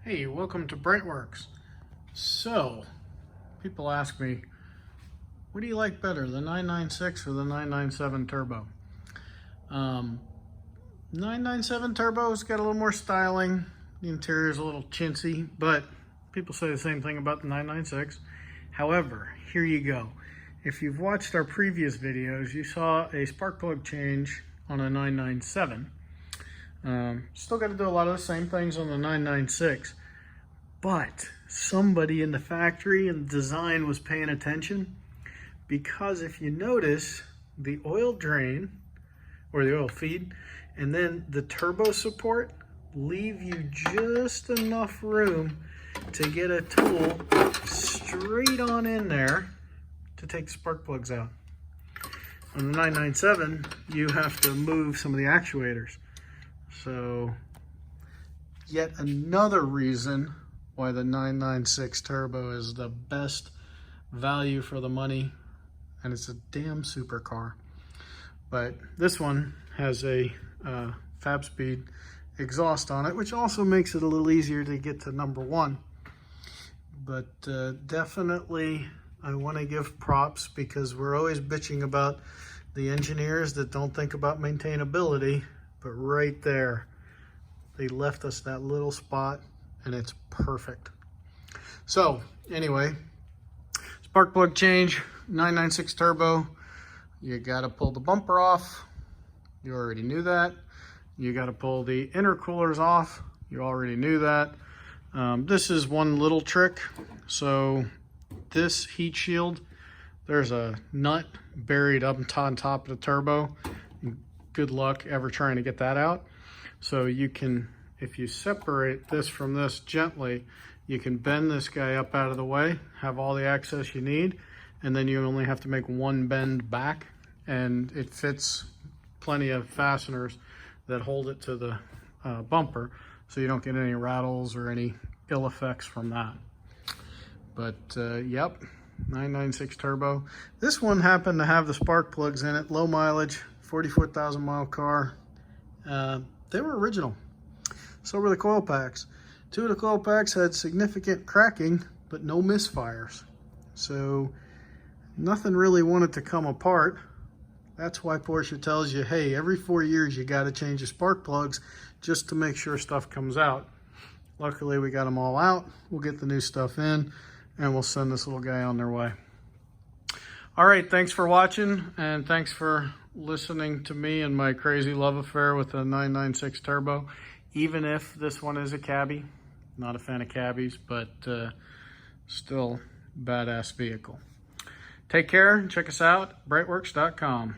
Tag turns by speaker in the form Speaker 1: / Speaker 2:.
Speaker 1: Hey, welcome to BreitWerks. So, people ask me, what do you like better, the 996 or the 997 Turbo? 997 Turbo's got a little more styling. The interior's a little chintzy, but people say the same thing about the 996. However, here you go. If you've watched our previous videos, you saw a spark plug change on a 997. Still got to do a lot of the same things on the 996, but somebody in the factory and design was paying attention, because if you notice, the oil drain or the oil feed and then the turbo support leave you just enough room to get a tool straight on in there to take the spark plugs out. On the 997, you have to move some of the actuators. So yet another reason why the 996 Turbo is the best value for the money, and it's a damn supercar. But this one has a Fab Speed exhaust on it, which also makes it a little easier to get to number one. But definitely I want to give props, because we're always bitching about the engineers that don't think about maintainability, but right there they left us that little spot and it's perfect. So anyway, spark plug change, 996 Turbo. You got to pull the bumper off. You already knew that. You got to pull the intercoolers off. You already knew that. This is one little trick. So this heat shield, there's a nut buried up on top of the turbo. Good luck ever trying to get that out. So you can, if you separate this from this gently, you can bend this guy up out of the way, have all the access you need, and then you only have to make one bend back, and it fits plenty of fasteners that hold it to the bumper, so you don't get any rattles or any ill effects from that. But yep, 996 Turbo. This one happened to have the spark plugs in it, low mileage, 44,000 mile car. They were original. So were the coil packs. Two of the coil packs had significant cracking, but no misfires. So nothing really wanted to come apart. That's why Porsche tells you, hey, every 4 years you got to change the spark plugs just to make sure stuff comes out. Luckily, we got them all out. We'll get the new stuff in, and we'll send this little guy on their way. All right, thanks for watching, and thanks for listening to me and my crazy love affair with the 996 Turbo. Even if this one is a cabbie, not a fan of cabbies, but still badass vehicle. Take care, check us out, breitwerks.com.